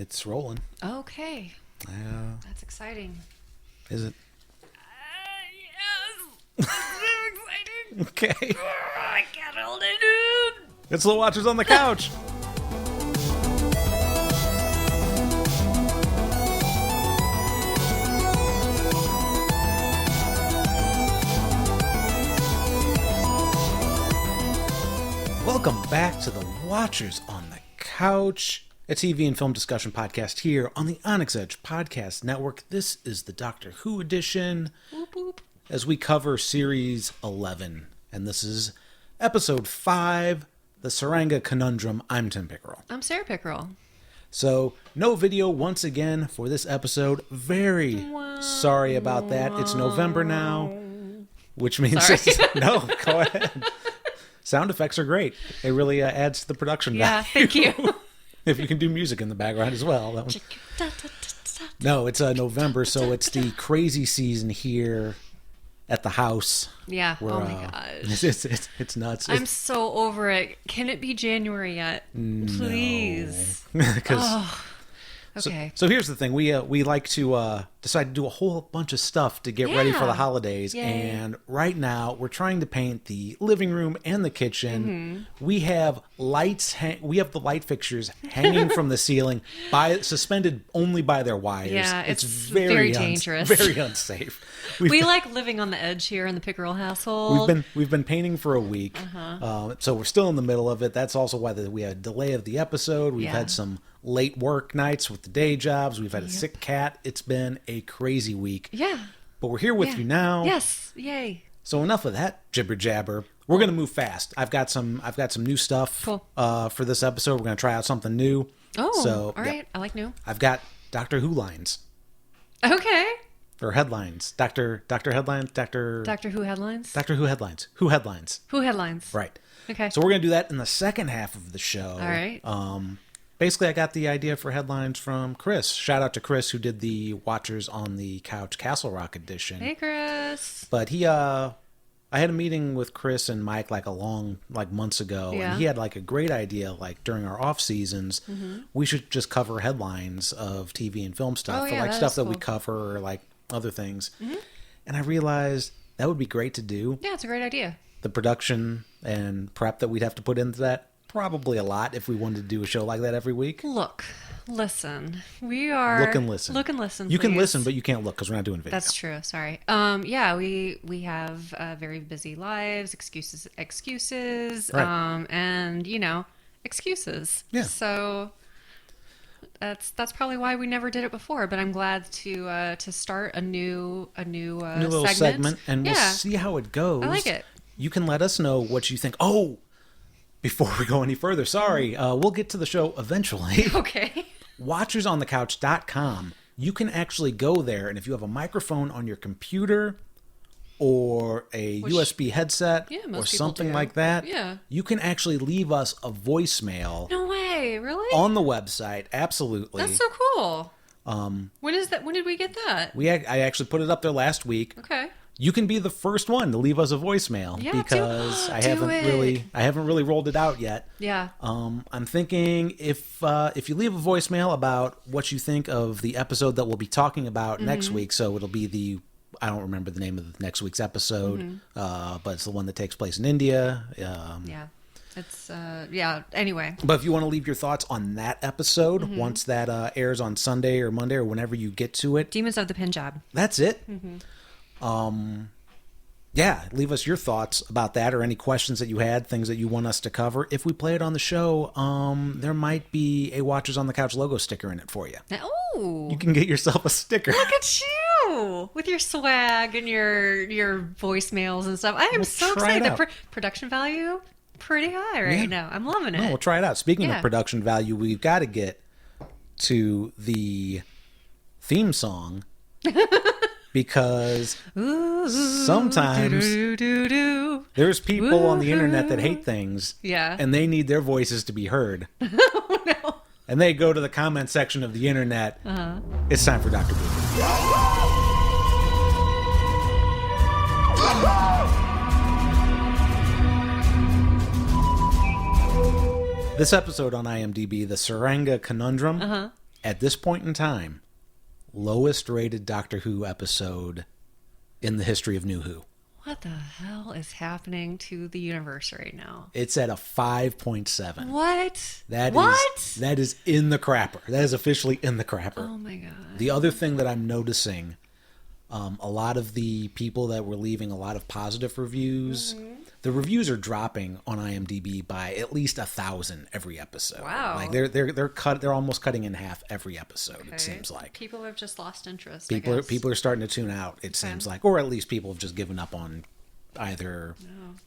It's rolling. Okay. That's exciting. Is it? Yes. It's so exciting. Okay. I can't hold it in. It's the Watchers on the Couch. Welcome back to the Watchers on the Couch, a TV and film discussion podcast here on the Onyx Edge Podcast Network. This is the Doctor Who edition, Boop, boop. as we cover Series 11. And this is Episode 5, the Tsuranga Conundrum. I'm Tim Pickerel. I'm Sarah Pickerel. So, no video once again for this episode. Very sorry about that. It's November now, which means... No, go ahead. Sound effects are great. It really adds to the production value. Yeah, thank you. If you can do music in the background as well. That one. No, it's November, so it's the crazy season here at the house. Yeah. Where, Oh my gosh. It's nuts. I'm so over it. Can it be January yet? Please. Because Okay. So here's the thing. We like to decide to do a whole bunch of stuff to get ready for the holidays. Yay. And right now we're trying to paint the living room and the kitchen. We have lights. We have the light fixtures hanging from the ceiling, suspended only by their wires. Yeah, it's very dangerous. Very unsafe. We like living on the edge here in the Pickerel household. We've been painting for a week, so we're still in the middle of it. That's also why we had a delay of the episode. We've had some late work nights with the day jobs. We've had a sick cat. It's been a crazy week. Yeah. But we're here with you now. Yes. Yay. So enough of that jibber jabber. We're gonna move fast. I've got some new stuff for this episode. We're gonna try out something new. Oh, so, all right. I like new. I've got Doctor Who lines. Okay. Or headlines. Doctor headlines. Doctor Who headlines? Doctor Who headlines. Who headlines. Who headlines? Right. Okay. So we're going to do that in the second half of the show. All right. Basically, I got the idea for headlines from Chris. Shout out to Chris, who did the Watchers on the Couch Castle Rock edition. Hey, Chris. But I had a meeting with Chris and Mike months ago, and he had a great idea. During our off seasons, we should just cover headlines of TV and film stuff, stuff that we cover, or other things. And I realized that would be great to do. Yeah, it's a great idea. The production and prep that we'd have to put into that, probably a lot if we wanted to do a show like that every week. Listen. We are... Look and listen. You You can listen, but you can't look because we're not doing video. That's true. Sorry. Yeah, we have very busy lives, excuses, Right. and, excuses. Yeah. So... That's probably why we never did it before, but I'm glad to start a new little segment, and we'll see how it goes. I like it. You can let us know what you think. Oh, before we go any further, sorry, we'll get to the show eventually. Okay. WatchersOnTheCouch.com. You can actually go there, and if you have a microphone on your computer or a USB headset or something like that, you can actually leave us a voicemail. No way, really? On the website, absolutely. That's so cool. When is that? When did we get that? I actually put it up there last week. Okay. You can be the first one to leave us a voicemail because I haven't really rolled it out yet. Yeah. I'm thinking if you leave a voicemail about what you think of the episode that we'll be talking about next week, so it'll be I don't remember the name of the next week's episode, but it's the one that takes place in India. Yeah. It's anyway. But if you want to leave your thoughts on that episode once that airs on Sunday or Monday or whenever you get to it, Demons of the Punjab. that's it. Leave us your thoughts about that or any questions that you had, things that you want us to cover. If we play it on the show, there might be a Watchers on the Couch logo sticker in it for you. Oh, You can get yourself a sticker. look at you with your swag and your voicemails and stuff. I am so excited. The production value pretty high right now. I'm loving it. We'll try it out. Speaking of production value, we've got to get to the theme song. Because sometimes there's people on the internet that hate things, and they need their voices to be heard. Oh, no. And they go to the comment section of the internet. It's time for Dr. Boo. This episode on IMDb, the Tsuranga Conundrum, at this point in time, lowest rated Doctor Who episode in the history of New Who. What the hell is happening to the universe right now? It's at a 5.7. What? That is in the crapper. That is officially in the crapper. Oh my god. The other thing that I'm noticing, a lot of the people that were leaving a lot of positive reviews, the reviews are dropping on IMDb by at least 1,000 every episode. Wow. Like they're almost cutting in half every episode. Okay. It seems like people have just lost interest. People are starting to tune out. It seems like, or at least people have just given up on either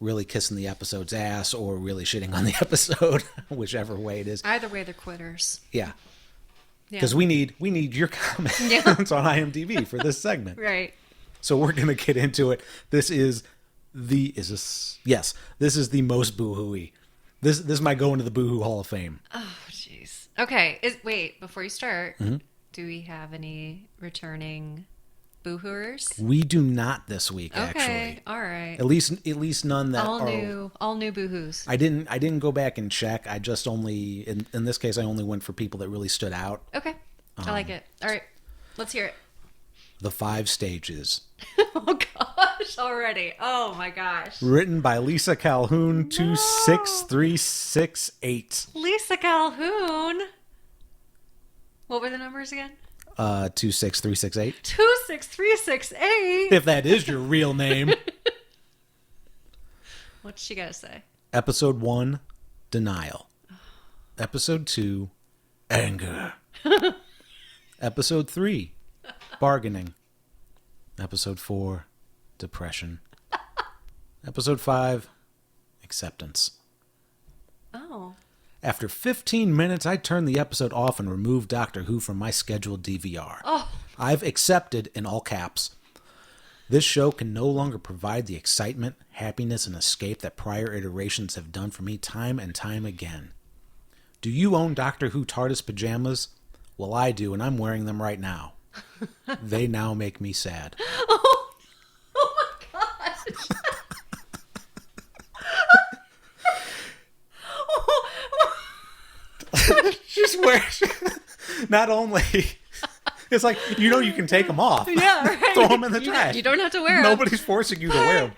really kissing the episode's ass or really shitting on the episode, whichever way it is. Either way, they're quitters. Yeah. Because we need your comments on IMDb for this segment. Right. So we're going to get into it. This is the most boo-hooey. This might go into the Boo-hoo Hall of Fame. Oh, jeez. Okay. Wait, before you start, do we have any returning boo-hooers? We do not this week, actually. Okay, all right. At least none that all new boo-hoos. I didn't go back and check. I just only in this case I only went for people that really stood out. Okay. I like it. All right. Let's hear it. The 5 Stages. Oh gosh, already. Oh my gosh. Written by Lisa Calhoun, 26368. Lisa Calhoun. What were the numbers again? 26368. 26368. If that is your real name. What's she got to say? Episode 1, Denial. Episode 2, Anger. Episode 3, Bargaining. Episode 4, Depression. Episode 5, Acceptance. Oh. After 15 minutes, I turned the episode off and removed Doctor Who from my scheduled DVR. Oh. I've accepted, in all caps. This show can no longer provide the excitement, happiness, and escape that prior iterations have done for me time and time again. Do you own Doctor Who TARDIS pajamas? Well, I do, and I'm wearing them right now. They now make me sad. Oh my gosh. She swears. Not only, it's like, you can take them off. Yeah, right. Throw them in the trash. You don't have to wear them. Nobody's forcing you to wear them.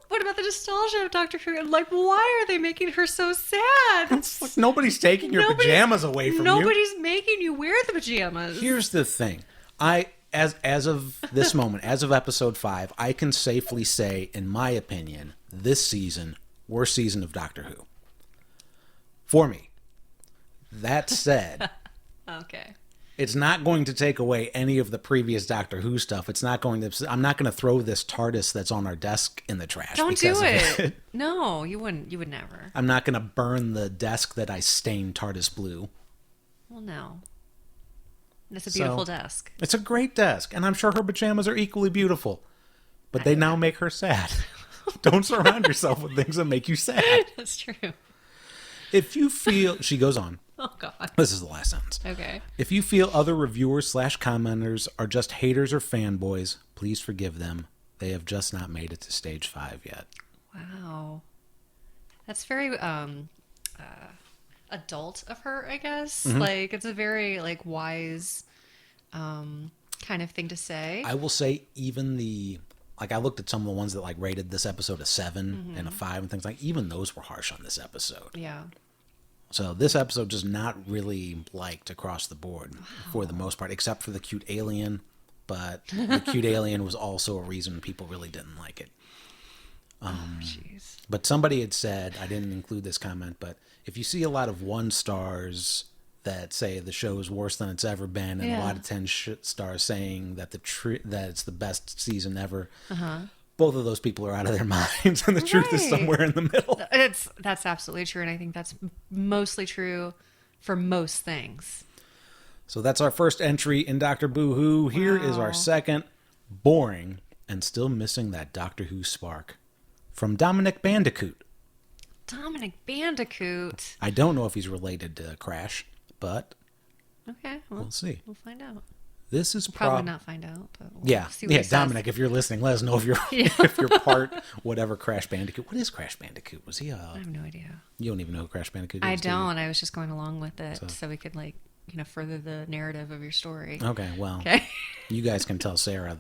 What about the nostalgia of Doctor Who? Like, why are they making her so sad? Like, nobody's taking your pajamas away from you. Nobody's making you wear the pajamas. Here's the thing. As of this moment, as of episode 5, I can safely say, in my opinion, this season, worst season of Doctor Who. For me. That said, okay, it's not going to take away any of the previous Doctor Who stuff. I'm not going to throw this TARDIS that's on our desk in the trash. Don't do it. No, you wouldn't. You would never. I'm not going to burn the desk that I stained TARDIS blue. Well, no. It's a beautiful desk. It's a great desk, and I'm sure her pajamas are equally beautiful. But they now make her sad. Don't surround yourself with things that make you sad. That's true. If you feel... She goes on. Oh, God. This is the last sentence. Okay. If you feel other reviewers / commenters are just haters or fanboys, please forgive them. They have just not made it to stage 5 yet. Wow. That's very adult of her, I guess. Mm-hmm. Like, it's a very, like, wise kind of thing to say. I will say even I looked at some of the ones that, like, rated this episode a 7 and a 5 and things like, even those were harsh on this episode. Yeah. So this episode just not really liked across the board for the most part, except for the cute alien. But the cute alien was also a reason people really didn't like it. Jeez. But somebody had said, I didn't include this comment, but if you see a lot of 1 stars that say the show is worse than it's ever been, and a lot of 10 stars saying that that it's the best season ever, both of those people are out of their minds, and the truth is somewhere in the middle. That's absolutely true, and I think that's mostly true for most things. So that's our first entry in Dr. Boo-hoo. Here is our second, boring and still missing that Doctor Who spark, from Dominic Bandicoot. Dominic Bandicoot. I don't know if he's related to Crash, but okay, we'll see. We'll find out. This is probably not find out, but we'll see what he Dominic, says. if you're listening, let us know if you're part whatever Crash Bandicoot. What is Crash Bandicoot? Was he I have no idea. You don't even know who Crash Bandicoot is? I don't. I was just going along with it so we could further the narrative of your story. Okay, well, Okay. You guys can tell Sarah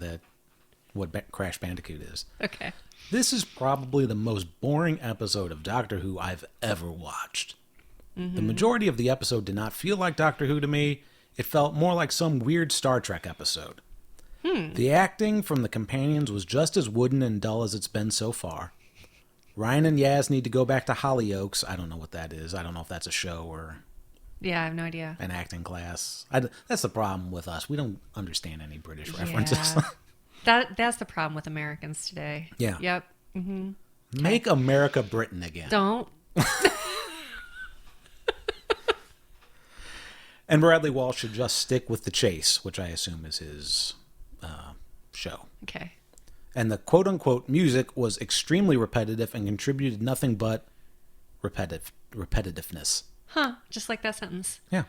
what Crash Bandicoot is. Okay. This is probably the most boring episode of Doctor Who I've ever watched. The majority of the episode did not feel like Doctor Who to me. It felt more like some weird Star Trek episode. The acting from the companions was just as wooden and dull as it's been so far. Ryan and Yaz need to go back to Hollyoaks. I don't know what that is. I don't know if that's a show or... Yeah, I have no idea. An acting class. That's the problem with us. We don't understand any British references. Yeah. That's the problem with Americans today. Yeah. Yep. Mm-hmm. Make America Britain again. Don't. And Bradley Walsh should just stick with The Chase, which I assume is his show. Okay. And the quote-unquote music was extremely repetitive and contributed nothing but repetitiveness. Huh. Just like that sentence. Yeah.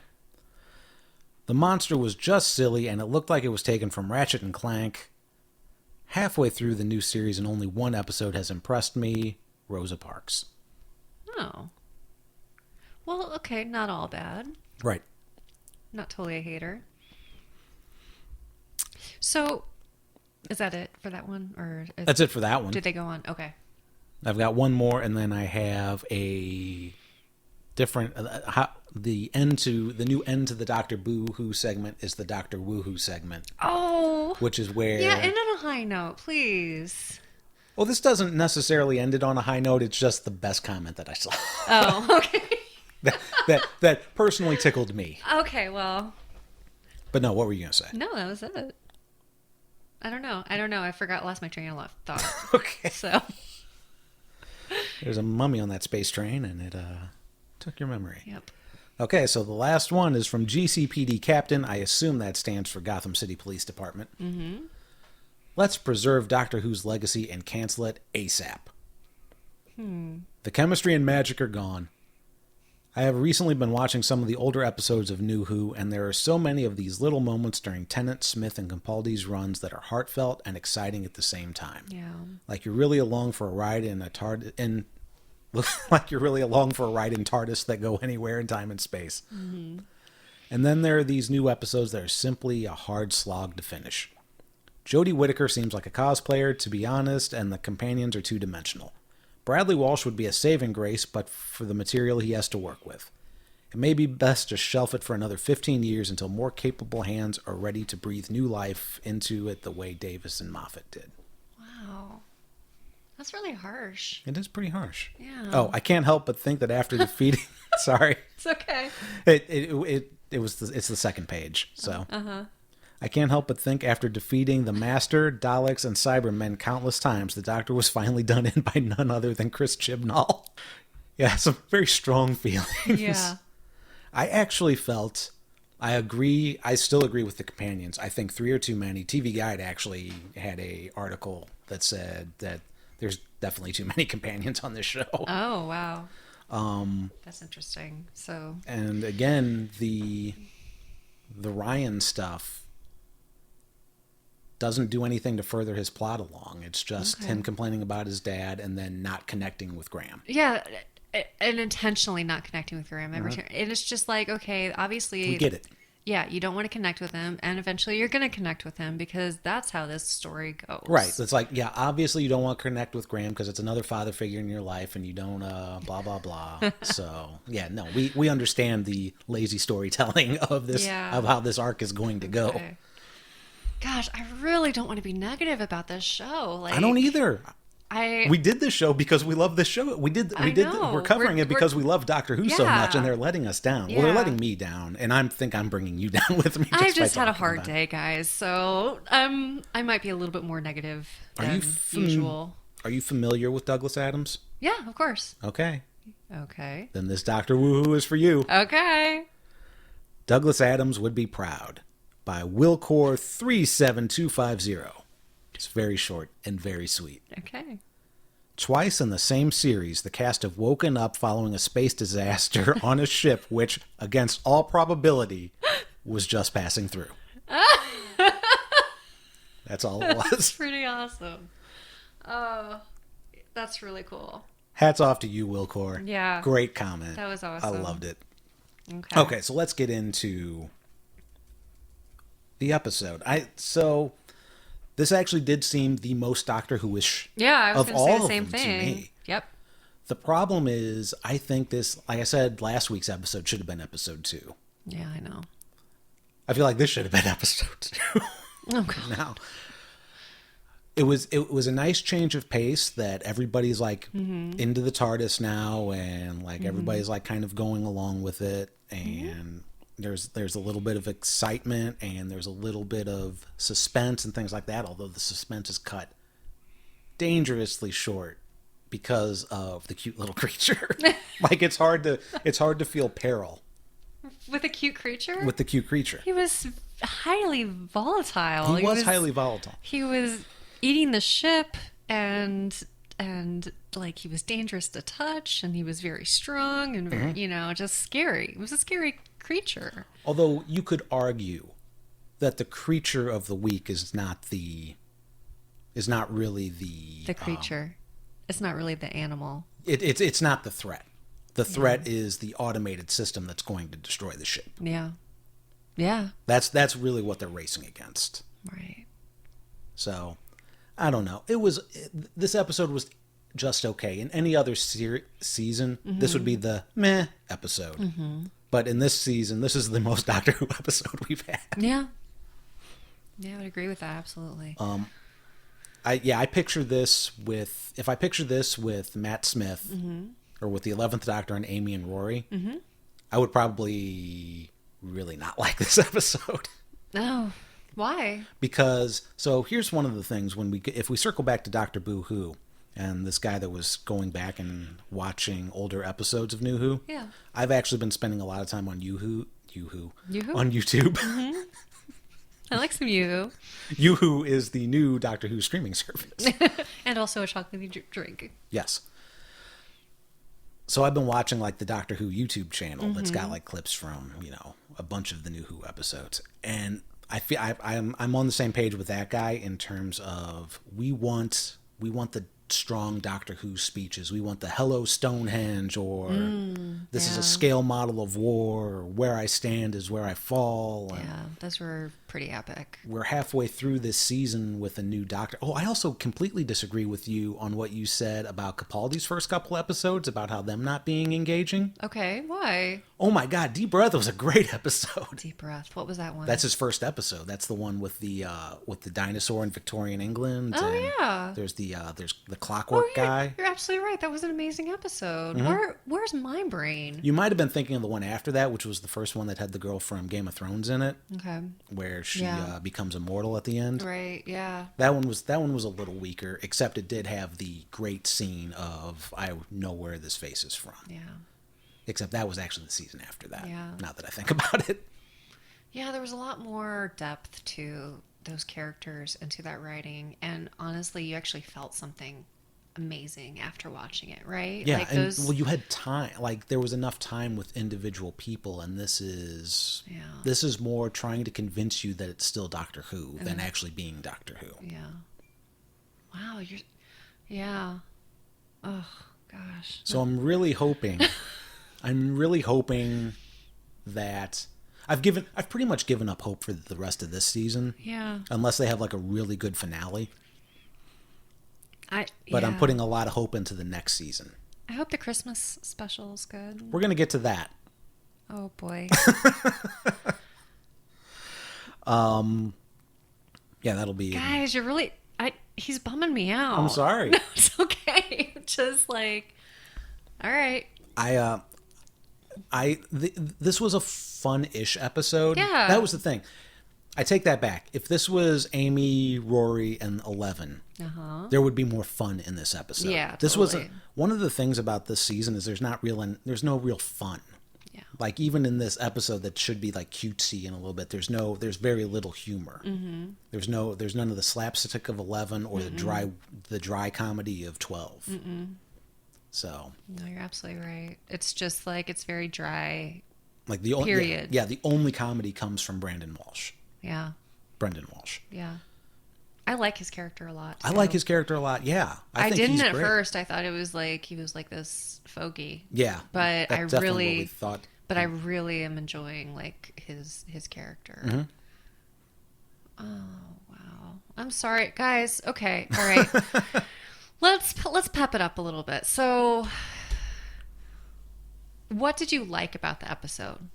The monster was just silly, and it looked like it was taken from Ratchet and Clank. Halfway through the new series, and only one episode has impressed me, Rosa Parks. Oh. Well, okay, not all bad. Right. Not totally a hater. So, is that it for that one? That's it for that one. Did they go on? Okay. I've got one more, and then I have a different... the new end to the Dr. Boo-Hoo segment is the Dr. Woo-Hoo segment. Oh! Which is where... Yeah, end on a high note, please. Well, this doesn't necessarily end it on a high note. It's just the best comment that I saw. Oh, okay. that personally tickled me. Okay, well... But no, what were you going to say? No, that was it. I don't know. I lost my train of thought. Okay. So... There's a mummy on that space train, and it took your memory. Yep. Okay, so the last one is from GCPD Captain. I assume that stands for Gotham City Police Department. Mm-hmm. Let's preserve Doctor Who's legacy and cancel it ASAP. The chemistry and magic are gone. I have recently been watching some of the older episodes of New Who, and there are so many of these little moments during Tennant, Smith, and Capaldi's runs that are heartfelt and exciting at the same time. Yeah. Like you're really along for a ride in a like you're really along for a ride in TARDIS that go anywhere in time and space. Mm-hmm. And then there are these new episodes that are simply a hard slog to finish. Jodie Whittaker seems like a cosplayer, to be honest, and the companions are two-dimensional. Bradley Walsh would be a saving grace, but for the material he has to work with. It may be best to shelf it for another 15 years until more capable hands are ready to breathe new life into it the way Davis and Moffat did. Wow. That's really harsh. It is pretty harsh. Yeah. Oh, I can't help but think that after defeating... Sorry. It's okay. It's the second page, so... Uh-huh. I can't help but think after defeating the Master, Daleks, and Cybermen countless times, the Doctor was finally done in by none other than Chris Chibnall. Yeah, some very strong feelings. Yeah. I actually felt... I still agree with the companions. I think 3 are too many. TV Guide actually had a article that said that there's definitely too many companions on this show. Oh, wow. That's interesting. So... And again, the Ryan stuff doesn't do anything to further his plot along. It's just him complaining about his dad and then not connecting with Graham. Yeah, and intentionally not connecting with Graham every time. And it's just like, okay, obviously... We get it. Yeah, you don't want to connect with him, and eventually you're going to connect with him because that's how this story goes. Right. It's like, yeah, obviously you don't want to connect with Graham because it's another father figure in your life and you don't blah, blah, blah. So, yeah, no, we understand the lazy storytelling of this, of how this arc is going to go. Okay. Gosh, I really don't want to be negative about this show. Like, I don't either. We did this show because we love this show. We're covering it because we love Doctor Who so much, and they're letting us down. Yeah. Well, they're letting me down, and I think I'm bringing you down with me. I've just had a hard day, guys, so I might be a little bit more negative than usual. Are you familiar with Douglas Adams? Yeah, of course. Okay. Then this Doctor Woohoo is for you. Okay. Douglas Adams Would Be Proud by Wilcor 37250. It's very short and very sweet. Okay. Twice in the same series, the cast have woken up following a space disaster on a ship which, against all probability, was just passing through. That's all it was. That's pretty awesome. Oh, that's really cool. Hats off to you, Wilcor. Yeah. Great comment. That was awesome. I loved it. Okay, so let's get into the episode. So this actually did seem the most Doctor Who-ish I was of going to say all the of same them thing. to me. Yep. The problem is, I think this, like I said, last week's episode should have been episode 2. Yeah, I know. I feel like this should have been episode 2. Oh, God. Now, it was a nice change of pace that everybody's like into the TARDIS now, and like everybody's like kind of going along with it, and there's a little bit of excitement and there's a little bit of suspense and things like that, although the suspense is cut dangerously short because of the cute little creature. Like it's hard to feel peril with a cute creature. With the cute creature, he was highly volatile. He was highly volatile. He was eating the ship, and like he was dangerous to touch, and he was very strong and very, just scary. It was a scary creature. Although you could argue that the creature of the week is not really the creature. It's not really the animal. It's not the threat. The threat is the automated system that's going to destroy the ship. Yeah. Yeah. That's really what they're racing against. Right. So, I don't know. This episode was just okay. In any other season, this would be the meh episode. But in this season, this is the most Doctor Who episode we've had. Yeah. Yeah, I would agree with that, absolutely. I picture this with, if I picture this with Matt Smith, or with the 11th Doctor and Amy and Rory, I would probably really not like this episode. Oh, why? Because, so here's one of the things, if we circle back to Dr. Boo Who, and this guy that was going back and watching older episodes of New Who, yeah, I've actually been spending a lot of time on on YouTube. I like some Yoo-hoo. Yoo-hoo is the new Doctor Who streaming service. And also a chocolatey drink. Yes. So I've been watching like the Doctor Who YouTube channel that's got like clips from, a bunch of the New Who episodes. And I feel I'm on the same page with that guy in terms of we want the strong Doctor Who speeches. We want the hello Stonehenge, or this is a scale model of war, or where I stand is where I fall. Yeah, those were pretty epic. We're halfway through this season with a new Doctor. Oh, I also completely disagree with you on what you said about Capaldi's first couple episodes, about how them not being engaging. Okay, why? Oh my God, Deep Breath was a great episode. Deep Breath, what was that one? That's his first episode. That's the one with the dinosaur in Victorian England. Oh, and yeah. There's the clockwork guy. You're absolutely right. That was an amazing episode. Where's my brain? You might have been thinking of the one after that, which was the first one that had the girl from Game of Thrones in it. Okay. Where she becomes immortal at the end. Right, yeah. That one was a little weaker, except it did have the great scene of I know where this face is from. Yeah. Except that was actually the season after that. Yeah. Now that I think about it. Yeah, there was a lot more depth to those characters and to that writing, and honestly, you actually felt something amazing after watching it, right? Yeah, like and you had time. Like there was enough time with individual people, and this is more trying to convince you that it's still Doctor Who than actually being Doctor Who. Yeah. Wow, yeah. Oh gosh. So I'm really hoping that I've pretty much given up hope for the rest of this season. Yeah. Unless they have like a really good finale. I'm putting a lot of hope into the next season. I hope the Christmas special is good. We're going to get to that. Oh boy. Yeah, that'll be... Guys, you're really... He's bumming me out. I'm sorry. No, it's okay. Just like... All right. This was a fun-ish episode. Yeah. That was the thing. I take that back. If this was Amy, Rory, and 11, there would be more fun in this episode. Yeah, this totally. was one of the things about this season is there's no real fun. Yeah. Like even in this episode that should be like cutesy and a little bit, there's very little humor. Mm-hmm. There's none of the slapstick of 11 or the dry comedy of 12. Mm-mm. So. No, you're absolutely right. It's just like it's very dry. Like the period. The only comedy comes from Brendan Walsh. Yeah. Brendan Walsh. Yeah. I like his character a lot. Too. I like his character a lot. Yeah. I didn't at first. I thought it was like he was like this fogey. Yeah. But I really thought. But I really am enjoying like his character. Mm-hmm. Oh wow! I'm sorry, guys. Okay, all right. let's pep it up a little bit. So, what did you like about the episode?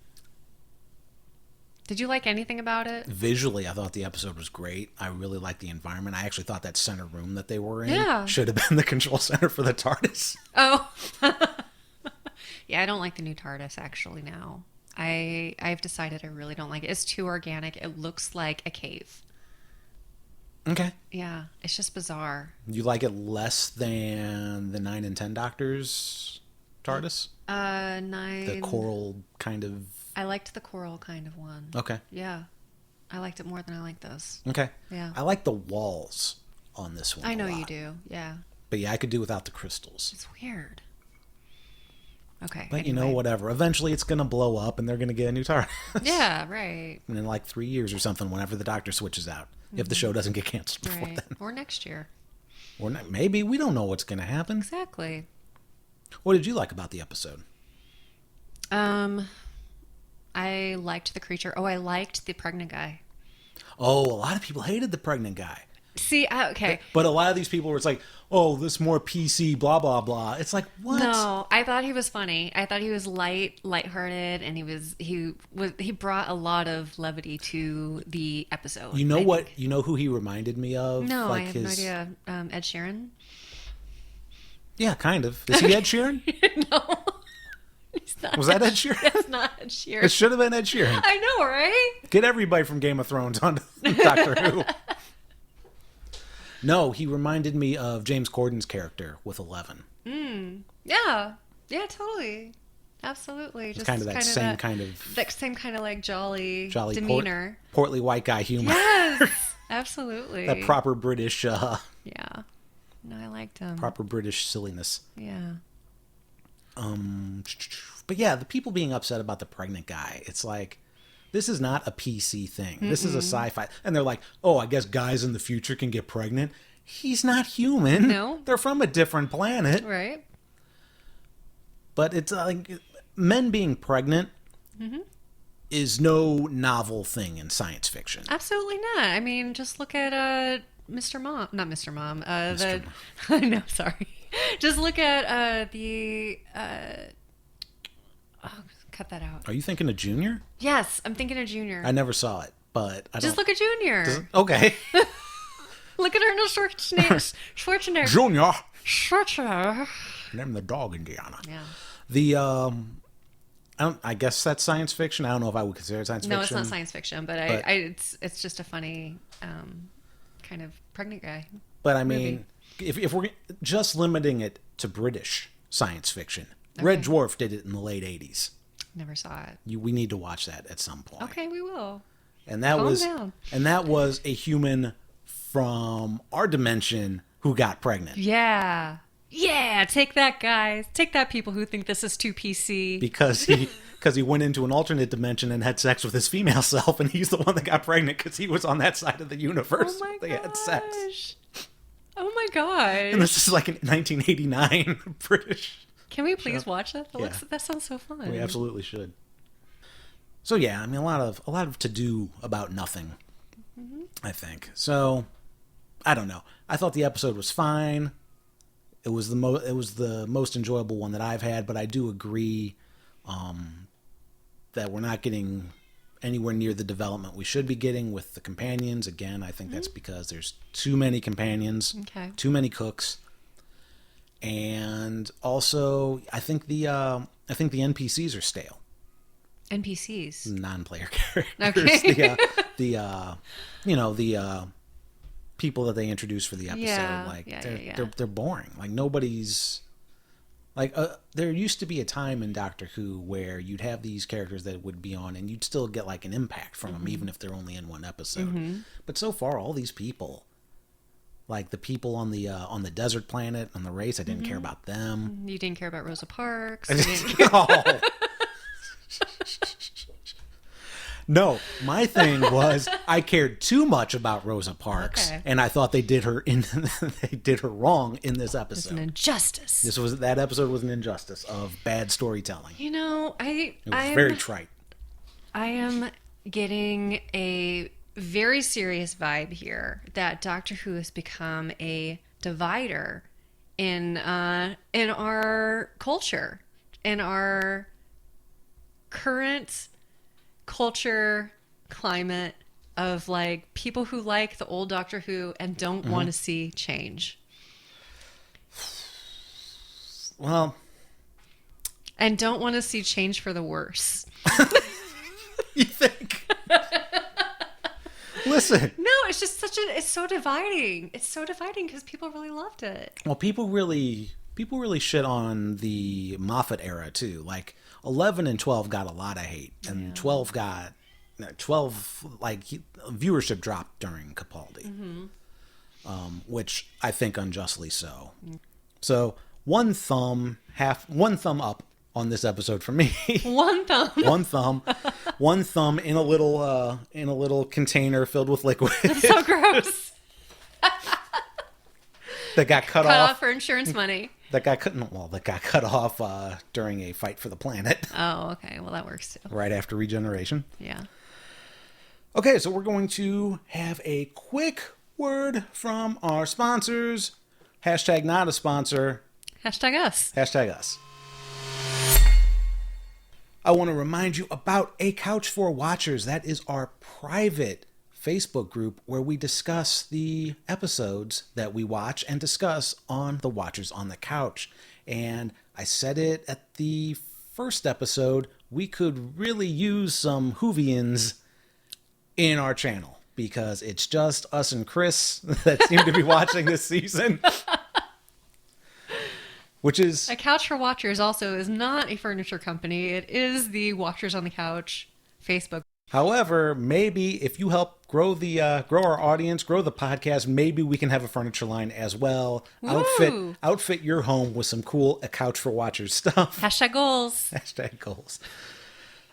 Did you like anything about it? Visually, I thought the episode was great. I really liked the environment. I actually thought that center room that they were in should have been the control center for the TARDIS. Oh. Yeah, I don't like the new TARDIS actually now. I've decided I really don't like it. It's too organic. It looks like a cave. Okay. Yeah, it's just bizarre. You like it less than the 9 and 10 Doctors TARDIS? 9. The coral kind of... I liked the coral kind of one. Okay. Yeah. I liked it more than I like this. Okay. Yeah. I like the walls on this one. I know you do. Yeah. But yeah, I could do without the crystals. It's weird. Okay. But you know, whatever. Eventually it's going to blow up and they're going to get a new TARDIS. Yeah, right. And in like 3 years or something, whenever the Doctor switches out. If the show doesn't get canceled before then. Or next year. Or not, maybe. We don't know what's going to happen. Exactly. What did you like about the episode? I liked the creature. Oh, I liked the pregnant guy. Oh, a lot of people hated the pregnant guy. See, okay. But a lot of these people were like, oh, this more PC, blah, blah, blah. It's like, what? No, I thought he was funny. I thought he was lighthearted, and he brought a lot of levity to the episode. You know what? You know who he reminded me of? No, like I have no idea. Ed Sheeran? Yeah, kind of. Is he Ed Sheeran? No. Was that Ed Sheeran? That's not Ed Sheeran. It should have been Ed Sheeran. I know, right? Get everybody from Game of Thrones on Doctor Who. No, he reminded me of James Corden's character with 11. Yeah. Yeah, totally. Absolutely. Just kind of that same kind of like jolly demeanor. Portly white guy humor. Yes. Absolutely. That proper British yeah. No, I liked him. Proper British silliness. Yeah. But yeah, the people being upset about the pregnant guy, it's like, this is not a PC thing. This is a sci-fi. And they're like, oh, I guess guys in the future can get pregnant. He's not human. No. They're from a different planet. Right. But it's like, men being pregnant is no novel thing in science fiction. Absolutely not. I mean, just look at Mr. Mom. Not Mr. Mom. Mr. Mom. No, sorry. Just look at the... cut that out. Are you thinking of Junior? Yes, I'm thinking of Junior. I never saw it, but I just look at Junior. Okay. Look at Arnold Schwarzenegger. Junior. Schwarzenegger. Name the dog, Indiana. Yeah. The I guess that's science fiction. I don't know if I would consider it science fiction. No, it's not science fiction, but it's just a funny kind of pregnant guy. But I mean, if we're just limiting it to British science fiction, Red Dwarf did it in the late 80s. Never saw it. We need to watch that at some point. Okay, we will. And that was a human from our dimension who got pregnant. Yeah. Yeah, take that, guys. Take that, people who think this is too PC. Because he went into an alternate dimension and had sex with his female self, and he's the one that got pregnant because he was on that side of the universe. Oh my they had sex. Oh my gosh. And this is like in 1989 British. Can we please watch that? Yeah. That sounds so fun. We absolutely should. So yeah, I mean a lot of to do about nothing. I think. So I don't know. I thought the episode was fine. It was the most enjoyable one that I've had, but I do agree that we're not getting anywhere near the development we should be getting with the companions. Again, I think that's because there's too many companions, too many cooks. And also, I think the NPCs are stale. NPCs, non-player characters. Okay. the people that they introduce for the episode, they're boring. Like nobody's like there used to be a time in Doctor Who where you'd have these characters that would be on, and you'd still get like an impact from them, even if they're only in one episode. But so far, all these people. Like the people on the desert planet, on the race, I didn't care about them. You didn't care about Rosa Parks. No, my thing was I cared too much about Rosa Parks, and I thought they did her wrong in this episode. It's an injustice. That episode was an injustice of bad storytelling. You know, it was very trite. I am getting a very serious vibe here that Doctor Who has become a divider in our culture, in our current culture climate of like people who like the old Doctor Who and don't want to see change. Well, and don't want to see change for the worse. You think? Listen. No, it's just it's so dividing. It's so dividing because people really loved it. Well, people really shit on the Moffat era too. Like 11 and 12 got a lot of hate, and 12 like viewership dropped during Capaldi, which I think unjustly so. So one thumb up on this episode for me. One thumb in a little container filled with liquid. That's so gross. That got cut off for insurance money. That got cut off during a fight for the planet. Oh, okay. Well, that works too. Right after regeneration. Yeah. Okay, so we're going to have a quick word from our sponsors. Hashtag not a sponsor. Hashtag us. Hashtag us. I want to remind you about A Couch for Watchers. That is our private Facebook group where we discuss the episodes that we watch and discuss on the Watchers on the Couch. And I said it at the first episode, we could really use some Whovians in our channel because it's just us and Chris that seem to be watching this season. Which is... A Couch for Watchers also is not a furniture company. It is the Watchers on the Couch Facebook. However, maybe if you help grow our audience, grow the podcast, maybe we can have a furniture line as well. Outfit your home with some cool A Couch for Watchers stuff. Hashtag goals. Hashtag goals.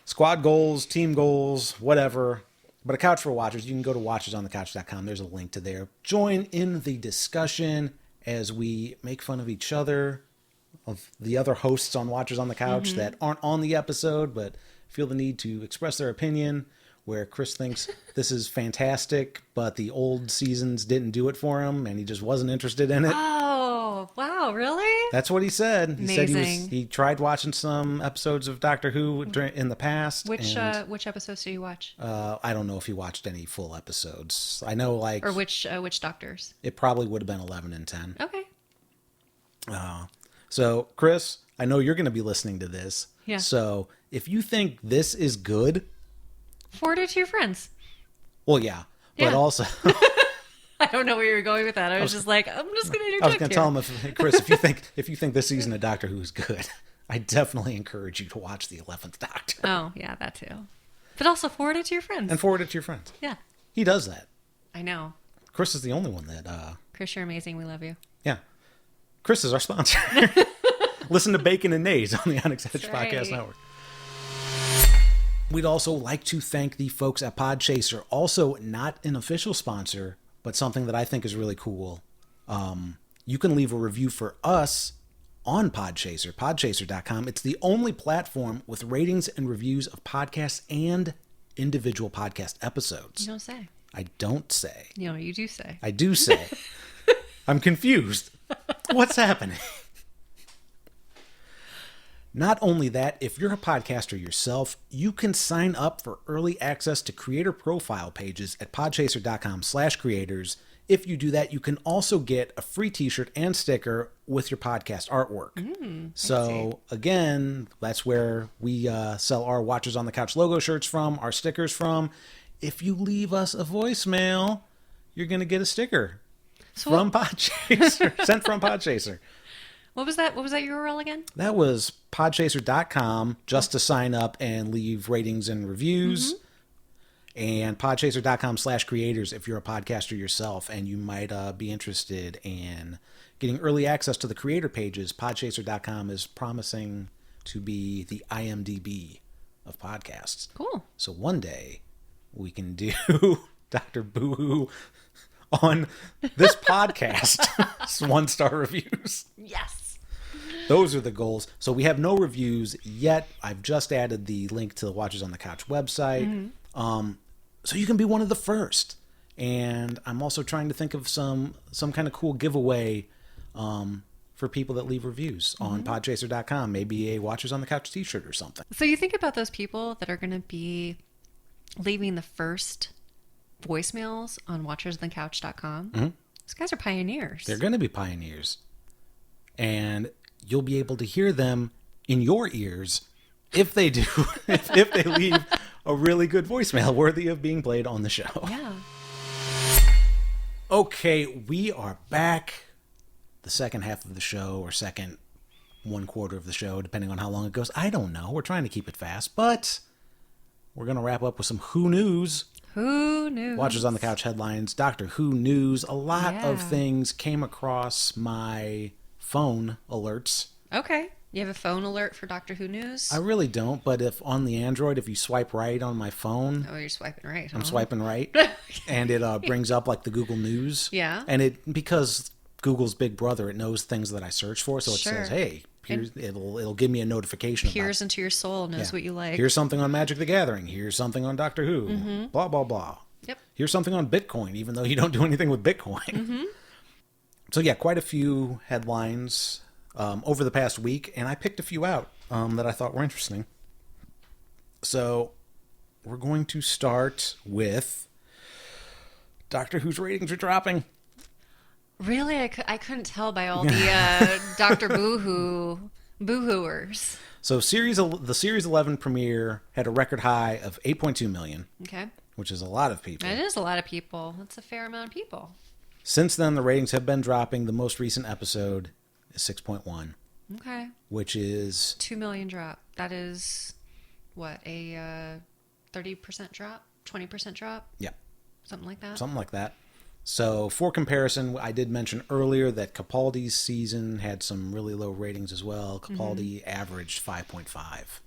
Squad goals, team goals, whatever. But A Couch for Watchers, you can go to watchersonthecouch.com. There's a link to there. Join in the discussion as we make fun of each other, of the other hosts on Watchers on the Couch that aren't on the episode, but feel the need to express their opinion, where Chris thinks this is fantastic, but the old seasons didn't do it for him, and he just wasn't interested in it. Oh, wow, really? That's what he said. He Amazing. said he tried watching some episodes of Doctor Who in the past. Which episodes do you watch? I don't know if he watched any full episodes. I know, like... Or which Doctors? It probably would have been 11 and 10. Okay. So, Chris, I know you're going to be listening to this. Yeah. So, if you think this is good... Forward it to your friends. Well, yeah. But also... I don't know where you're going with that. I was just like, I'm just going to interject. I was going to tell him, Chris, if you think this season of Doctor Who is good, I definitely encourage you to watch the 11th Doctor. Oh, yeah, that too. But also forward it to your friends. And forward it to your friends. Yeah. He does that. I know. Chris is the only one that... Chris, you're amazing. We love you. Yeah. Chris is our sponsor. Listen to Bacon and Nays on the Onyx Edge Podcast Network. We'd also like to thank the folks at Podchaser. Also, not an official sponsor, but something that I think is really cool. You can leave a review for us on Podchaser, podchaser.com. It's the only platform with ratings and reviews of podcasts and individual podcast episodes. You don't say. I don't say. You know, you do say. I do say. I'm confused. What's happening? Not only that, if you're a podcaster yourself, you can sign up for early access to creator profile pages at podchaser.com/creators. If you do that, you can also get a free t-shirt and sticker with your podcast artwork. So again, that's where we sell our Watchers on the Couch logo shirts from, our stickers from. If you leave us a voicemail, you're going to get a sticker from Podchaser, sent from Podchaser. What was that URL again? That was podchaser.com just to sign up and leave ratings and reviews. And podchaser.com/creators if you're a podcaster yourself and you might be interested in getting early access to the creator pages. Podchaser.com is promising to be the IMDb of podcasts. Cool. So one day we can do Dr. Boohoo on this podcast. 1-star reviews. Yes. Those are the goals. So we have no reviews yet. I've just added the link to the Watchers on the Couch website. So you can be one of the first. And I'm also trying to think of some kind of cool giveaway for people that leave reviews on podchaser.com. Maybe a Watchers on the Couch t-shirt or something. So you think about those people that are going to be leaving the first voicemails on watchersonthecouch.com. These guys are pioneers. They're going to be pioneers. And you'll be able to hear them in your ears if they do, if they leave a really good voicemail worthy of being played on the show. Yeah. Okay, we are back. The second half of the show, or second 1/4 of the show, depending on how long it goes. I don't know. We're trying to keep it fast, but we're going to wrap up with some Who News. Who News? Watchers on the Couch headlines, Doctor Who news. A lot of things came across my phone alerts. Okay. You have a phone alert for Doctor Who news? I really don't, but if on the Android, if you swipe right on my phone... Oh, you're swiping right. I'm swiping right. And it brings up like the Google News. Yeah. And because Google's big brother, it knows things that I search for. So it says, hey, it'll give me a notification. Peers into your soul, knows what you like. Here's something on Magic the Gathering. Here's something on Doctor Who. Blah, blah, blah. Yep. Here's something on Bitcoin, even though you don't do anything with Bitcoin. So yeah, quite a few headlines over the past week, and I picked a few out that I thought were interesting. So we're going to start with Doctor Who's ratings are dropping. Really? I couldn't tell by all the Dr. Boohooers. So the Series 11 premiere had a record high of 8.2 million. Okay. Which is a lot of people. It is a lot of people. That's a fair amount of people. Since then, the ratings have been dropping. The most recent episode is 6.1. Okay. Which is... 2 million drop. That is, what, a 30% drop? 20% drop? Yeah. Something like that? Something like that. So, for comparison, I did mention earlier that Capaldi's season had some really low ratings as well. Capaldi averaged 5.5.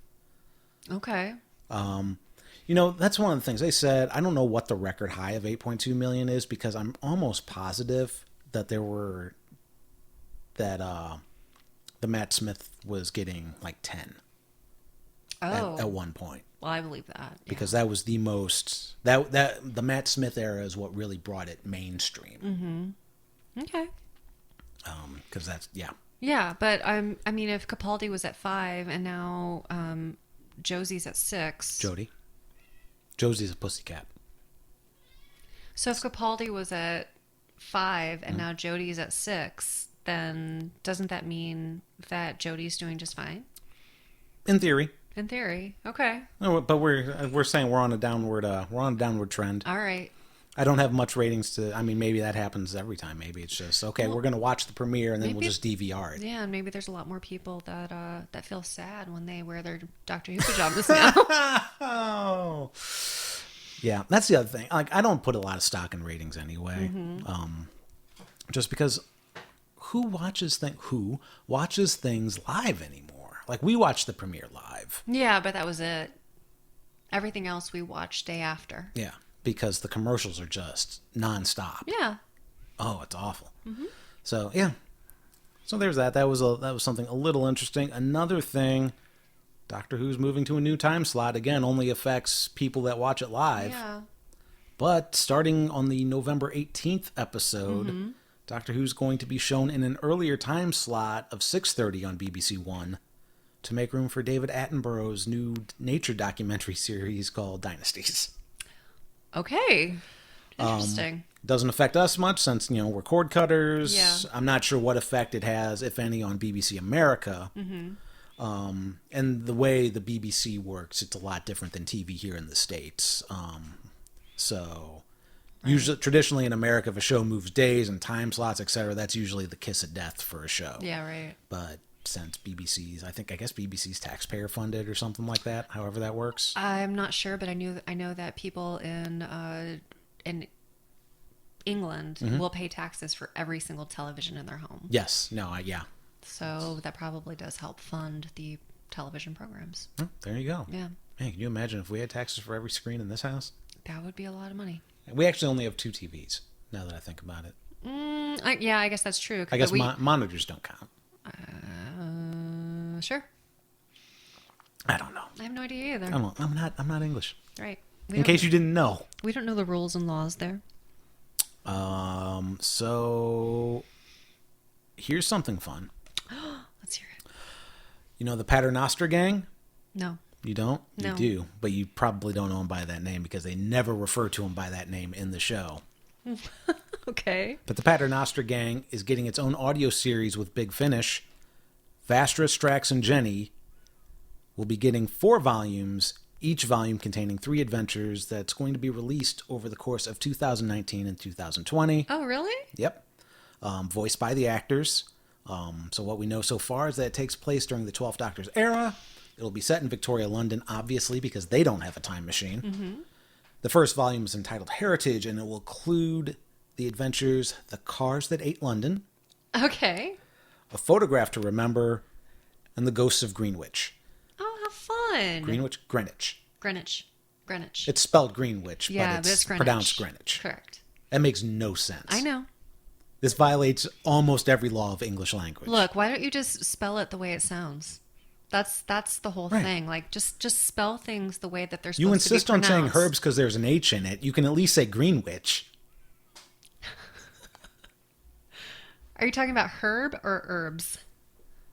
Okay. That's one of the things they said. I don't know what the record high of 8.2 million is, because I'm almost positive that the Matt Smith was getting like 10 at one point. Well, I believe that. Yeah. Because that was the most... the Matt Smith era is what really brought it mainstream. Okay. Because that's... Yeah. Yeah, but I mean, if Capaldi was at 5 and now Josie's at 6... Josie's a pussycat. So if Capaldi was at 5 and now Jodie's at 6, then doesn't that mean that Jodie's doing just fine? In theory. In theory, okay. No, but we're saying we're on a downward trend. All right. I don't have much ratings to. I mean, maybe that happens every time. Maybe it's just okay. We're going to watch the premiere and then we'll just DVR it. Yeah, and maybe there's a lot more people that feel sad when they wear their Doctor Who pajamas now. Oh, yeah. That's the other thing. Like, I don't put a lot of stock in ratings anyway. Just because who watches things live anymore? Like, we watched the premiere live. Yeah, but that was it. Everything else we watched day after. Yeah, because the commercials are just nonstop. Yeah. Oh, it's awful. So yeah. So there's that. That was something a little interesting. Another thing, Doctor Who's moving to a new time slot. Again, only affects people that watch it live. Yeah. But starting on the November 18th episode, Doctor Who's going to be shown in an earlier time slot of 6:30 on BBC One, to make room for David Attenborough's new nature documentary series called Dynasties. Okay. Interesting. Doesn't affect us much since, we're cord cutters. Yeah. I'm not sure what effect it has, if any, on BBC America. And the way the BBC works, it's a lot different than TV here in the States. Usually, traditionally in America, if a show moves days and time slots, etc., that's usually the kiss of death for a show. Yeah, right. But since I guess BBC's taxpayer funded or something like that, however that works. I'm not sure, but I know that people in England will pay taxes for every single television in their home. Yes. No, yeah. So that probably does help fund the television programs. Oh, there you go. Yeah. Man, can you imagine if we had taxes for every screen in this house? That would be a lot of money. We actually only have 2 TVs, now that I think about it. Yeah, I guess that's true. I guess monitors don't count. Sure. I don't know. I have no idea either. I'm not English. Right. In case you didn't know. We don't know the rules and laws there. So here's something fun. Let's hear it. You know the Paternoster gang? No. You don't? No. You do, but you probably don't know them by that name because they never refer to them by that name in the show. Okay. But the Paternoster gang is getting its own audio series with Big Finish. Vastra, Strax, and Jenny will be getting 4 volumes, each volume containing 3 adventures that's going to be released over the course of 2019 and 2020. Oh, really? Yep. Voiced by the actors. So what we know so far is that it takes place during the 12th Doctor's era. It'll be set in Victoria, London, obviously, because they don't have a time machine. Mm-hmm. The first volume is entitled Heritage, and it will include the adventures The Cars That Ate London. Okay. A Photograph to Remember, and The Ghosts of Greenwich. Oh, how fun. Greenwich. Greenwich. It's spelled Greenwich, yeah, but it's Greenwich. Pronounced Greenwich. Correct. That makes no sense. I know. This violates almost every law of English language. Look, why don't you just spell it the way it sounds? That's the whole thing. Like, just spell things the way that they're supposed to be pronounced. You insist on saying herbs because there's an H in it. You can at least say Greenwich. Are you talking about herb or herbs?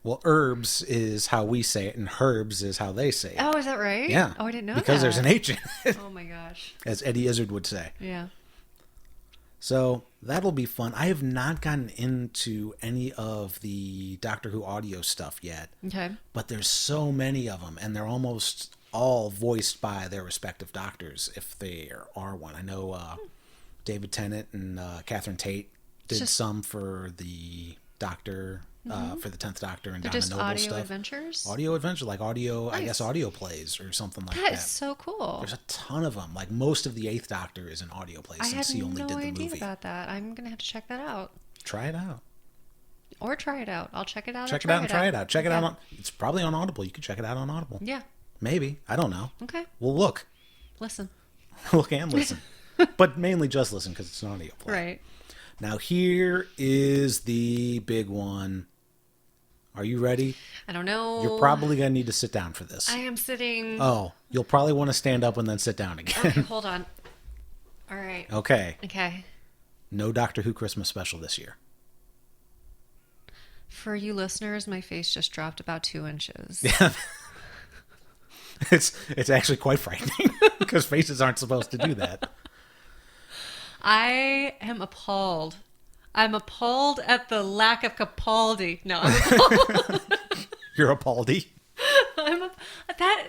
Well, herbs is how we say it, and herbs is how they say it. Oh, is that right? Yeah. Oh, I didn't know because that. there's an H in it. Oh, my gosh. As Eddie Izzard would say. Yeah. So that'll be fun. I have not gotten into any of the Doctor Who audio stuff yet. Okay. But there's so many of them, and they're almost all voiced by their respective doctors, if there are one. I know David Tennant and Catherine Tate did some for the Doctor, for the 10th Doctor and They're Donna just Noble audio stuff. Adventures? Audio adventure, like audio, Nice. I guess audio plays or something like that. That is so cool. There's a ton of them. Like most of the 8th Doctor is an audio play I had since he only no did the idea movie. about that. I'm going to have to check that out. Try it out. Or try it out. I'll check it out. Check it out and try it out. Check it Yeah. out on. It's probably on Audible. You can check it out on Audible. Yeah. Maybe. I don't know. Okay. Well, look. Listen. Look and listen. But mainly just listen because it's an audio play. Right. Now here is the big one. Are you ready? I don't know. You're probably going to need to sit down for this. I am sitting. Oh, you'll probably want to stand up and then sit down again. Okay, hold on. All right. Okay. Okay. No Doctor Who Christmas special this year. For you listeners, my face just dropped about 2 inches. Yeah. It's actually quite frightening because faces aren't supposed to do that. I am appalled. I'm appalled at the lack of Capaldi. No, I'm appalled. You're appalled. That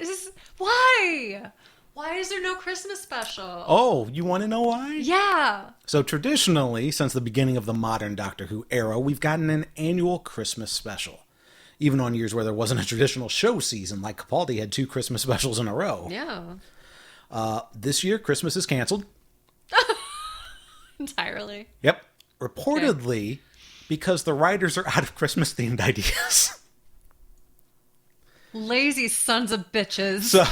is why. Why is there no Christmas special? Oh, you want to know why? Yeah. So traditionally, since the beginning of the modern Doctor Who era, we've gotten an annual Christmas special. Even on years where there wasn't a traditional show season, like Capaldi had 2 Christmas specials in a row. Yeah. This year, Christmas is canceled. Entirely. Yep. Reportedly, because the writers are out of Christmas-themed ideas. Lazy sons of bitches. So,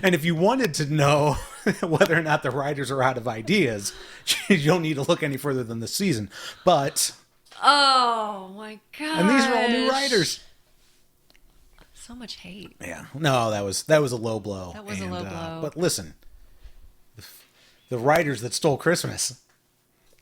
and if you wanted to know whether or not the writers are out of ideas, you don't need to look any further than the season. But... Oh my god! And these are all new writers. So much hate. Yeah, no, that was a low blow. That was a low blow. But listen, the writers that stole Christmas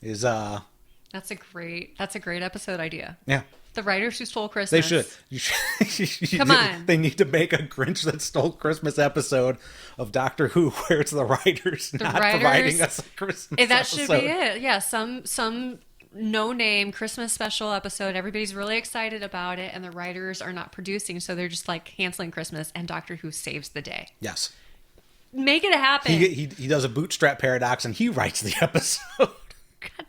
is That's a great episode idea. Yeah. The writers who stole Christmas. They should. You should. Come on. They need to make a Grinch that stole Christmas episode of Doctor Who where it's the writers not providing us a Christmas that episode. should be it. Yeah, some no-name Christmas special episode. Everybody's really excited about it, and the writers are not producing, so they're just like canceling Christmas, and Doctor Who saves the day. Yes. Make it happen. He does a bootstrap paradox, and he writes the episode. God.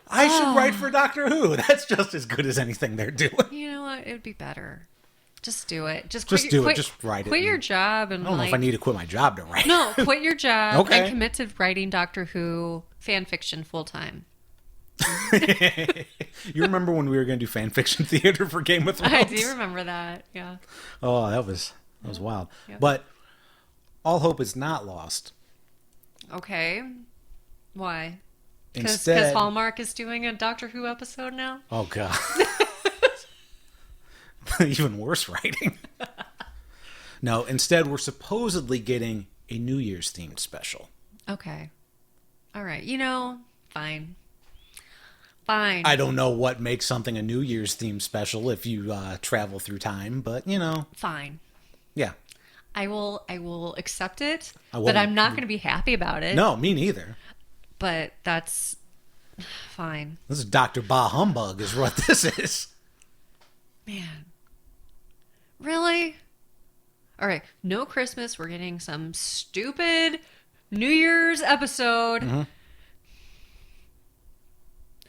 I should write for Doctor Who. That's just as good as anything they're doing. You know what? It would be better. Just do it. Just do it. Just write it. Quit your job and I don't know if I need to quit my job to write. No, quit your job Okay. and commit to writing Doctor Who fan fiction full time. You remember when we were going to do fan fiction theater for Game of Thrones? I do remember that. Yeah. Oh, that was That was wild. Yeah. But all hope is not lost. Okay. Why? Because Instead, Hallmark is doing a Doctor Who episode now? oh, God. Even worse writing. No, instead, we're supposedly getting a New Year's themed special. Okay. All right. Fine. Fine. I don't know what makes something a New Year's themed special if you travel through time, but, Fine. Yeah. I will accept it, but I'm not going to be happy about it. No, me neither. But that's fine. This is Dr. Bah Humbug is what this is. Man. Really? All right. No Christmas. We're getting some stupid New Year's episode. Mm-hmm.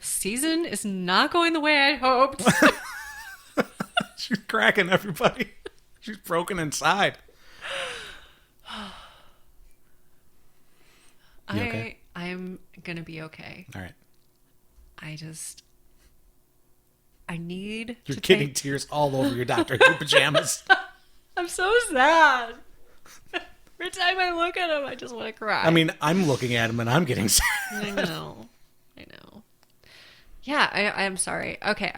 Season is not going the way I hoped. She's cracking everybody. She's broken inside. You okay? I'm going to be okay. All right. I need You're getting tears all over your Doctor Who pajamas. I'm so sad. Every time I look at him, I just want to cry. I mean, I'm looking at him and I'm getting sad. I know. Yeah, I'm sorry. Okay,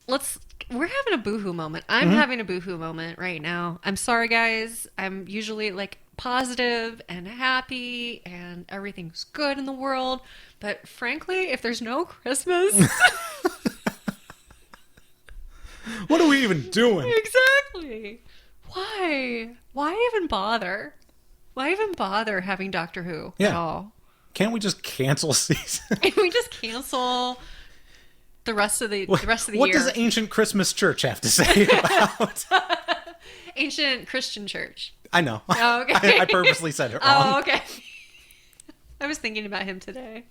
we're having a boohoo moment. I'm having a boohoo moment right now. I'm sorry, guys. I'm usually positive and happy and everything's good in the world. But frankly, if there's no Christmas... What are we even doing? Exactly. Why? Why even bother? Why even bother having Doctor Who at all? Can't we just cancel season? Can we just cancel the rest of the year? What does Ancient Christmas Church have to say about Ancient Christian Church? I know. Oh, okay. I purposely said it wrong. Oh, okay. I was thinking about him today.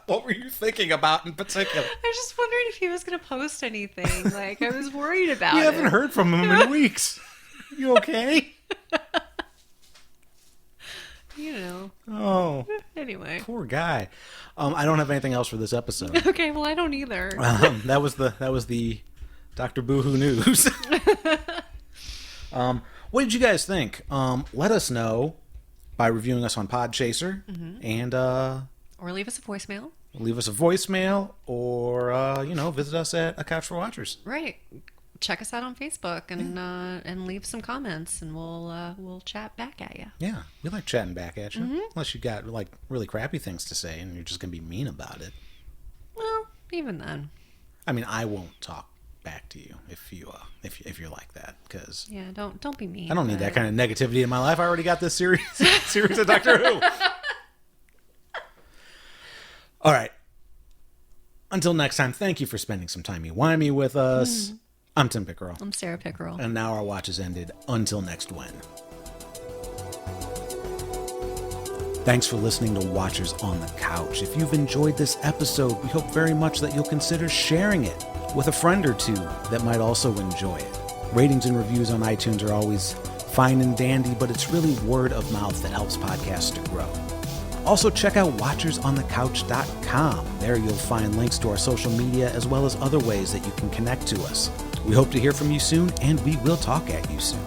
What were you thinking about in particular? I was just wondering if he was going to post anything. I was worried about it. We haven't heard from him in weeks. You okay? Oh. Anyway. Poor guy. I don't have anything else for this episode. Okay, well, I don't either. That was the Dr. Boohoo news. What did you guys think? Let us know by reviewing us on Podchaser and or leave us a voicemail. Leave us a voicemail or visit us at A Couch for Watchers. Right. Check us out on Facebook and leave some comments and we'll chat back at you. Yeah, we like chatting back at you. Unless you got really crappy things to say and you're just gonna be mean about it. Well, even then. I mean, I won't talk back to you if you're like that, because don't be mean. I don't need that kind of negativity in my life. I already got this series of Doctor Who. All right. Until next time, thank you for spending some timey-wimey with us. I'm Tim Pickerel. I'm Sarah Pickerel. And now our watch is ended. Until next when. Thanks for listening to Watchers on the Couch. If you've enjoyed this episode, we hope very much that you'll consider sharing it with a friend or two that might also enjoy it. Ratings and reviews on iTunes are always fine and dandy, but it's really word of mouth that helps podcasts to grow. Also, check out WatchersOnTheCouch.com. There you'll find links to our social media as well as other ways that you can connect to us. We hope to hear from you soon, and we will talk at you soon.